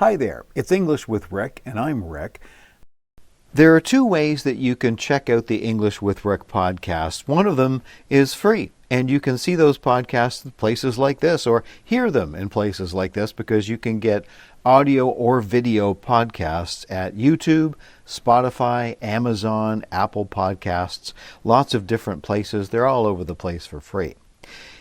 Hi there, it's English with Rick, and I'm Rick. There are two ways that you can check out the English with Rick podcast. One of them is free, and you can see those podcasts in places like this or hear them in places like this because you can get audio or video podcasts at YouTube, Spotify, Amazon, Apple Podcasts, lots of different places. They're all over the place for free.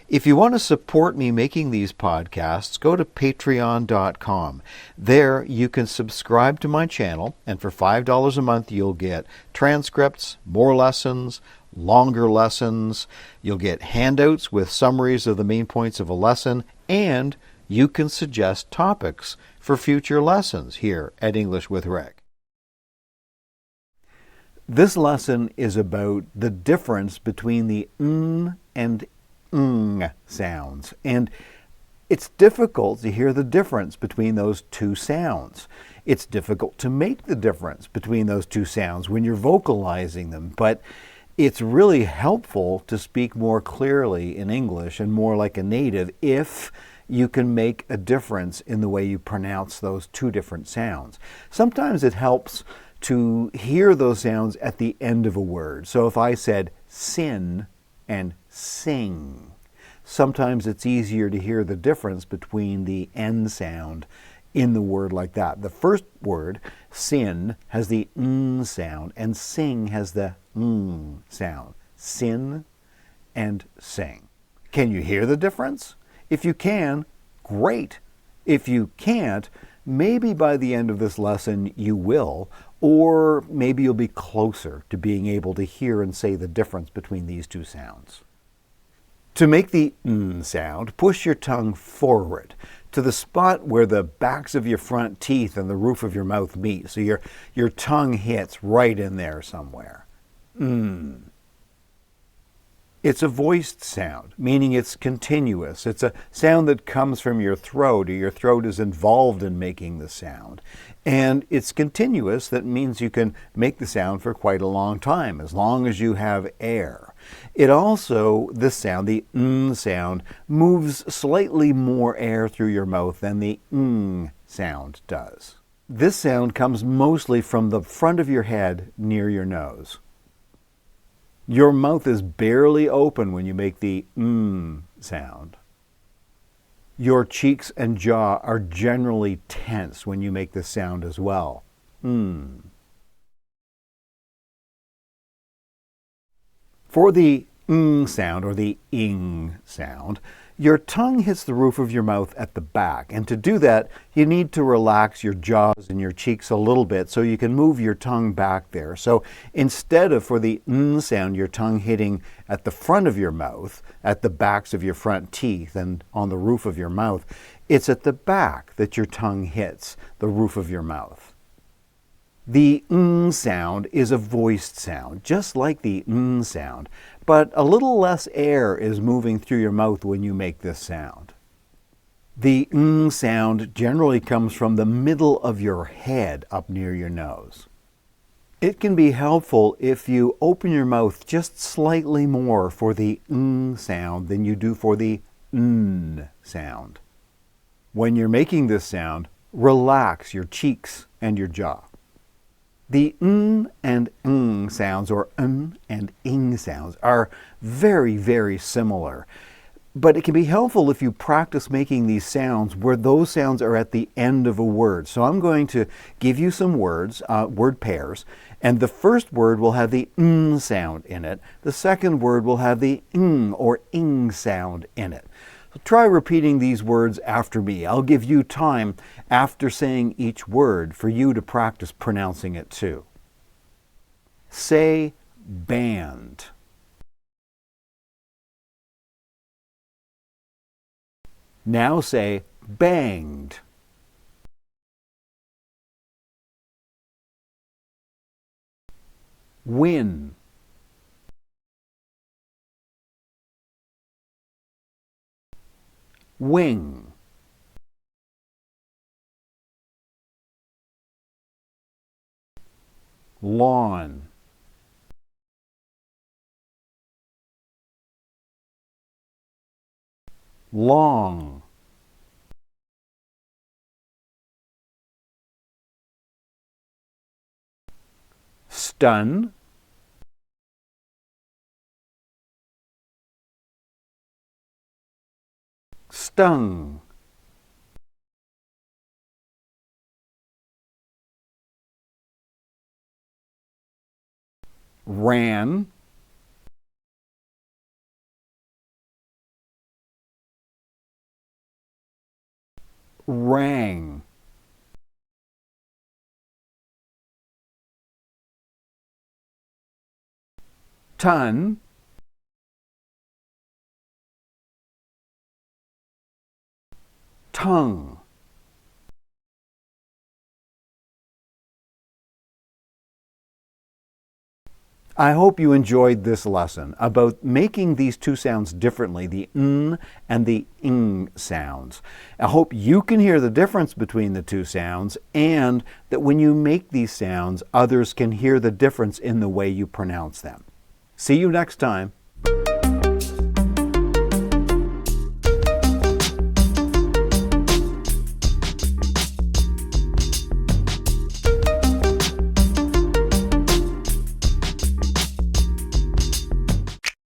If you want to support me making these podcasts, go to patreon.com. There you can subscribe to my channel, and for $5 a month you'll get transcripts, more lessons, longer lessons. You'll get handouts with summaries of the main points of a lesson, and you can suggest topics for future lessons here at English with Rick. This lesson is about the difference between the n and ng sounds, and it's difficult to hear the difference between those two sounds. It's difficult to make the difference between those two sounds when you're vocalizing them, but it's really helpful to speak more clearly in English and more like a native if you can make a difference in the way you pronounce those two different sounds. Sometimes it helps to hear those sounds at the end of a word. So if I said sin and sing, sometimes it's easier to hear the difference between the N sound in the word like that. The first word, sin, has the N sound, and sing has the N sound. Sin and sing. Can you hear the difference? If you can, great. If you can't, maybe by the end of this lesson you will, or maybe you'll be closer to being able to hear and say the difference between these two sounds. To make the n sound, push your tongue forward to the spot where the backs of your front teeth and the roof of your mouth meet. So your tongue hits right in there somewhere. N. It's a voiced sound, meaning it's continuous. It's a sound that comes from your throat, or your throat is involved in making the sound. And it's continuous. That means you can make the sound for quite a long time, as long as you have air. It also, this sound, the n sound, moves slightly more air through your mouth than the ng sound does. This sound comes mostly from the front of your head near your nose. Your mouth is barely open when you make the n sound. Your cheeks and jaw are generally tense when you make this sound as well. Mm. For the ng sound, or the ing sound, your tongue hits the roof of your mouth at the back. And to do that, you need to relax your jaws and your cheeks a little bit so you can move your tongue back there. So instead of, for the n sound, your tongue hitting at the front of your mouth, at the backs of your front teeth and on the roof of your mouth, it's at the back that your tongue hits the roof of your mouth. The ng sound is a voiced sound, just like the n sound, but a little less air is moving through your mouth when you make this sound. The ng sound generally comes from the middle of your head up near your nose. It can be helpful if you open your mouth just slightly more for the ng sound than you do for the n sound. When you're making this sound, relax your cheeks and your jaw. The n and ng sounds, or n and ing sounds, are very, very similar. But it can be helpful if you practice making these sounds where those sounds are at the end of a word. So I'm going to give you some words, word pairs, and the first word will have the n sound in it. The second word will have the ng or ing sound in it. So try repeating these words after me. I'll give you time after saying each word for you to practice pronouncing it too. Say band. Now say banged. Win. Wing. Lawn. Long. Done. Stung. Ran. Rang. Ton. Tongue. I hope you enjoyed this lesson about making these two sounds differently, the n and the ing sounds. I hope you can hear the difference between the two sounds and that when you make these sounds, others can hear the difference in the way you pronounce them. See you next time.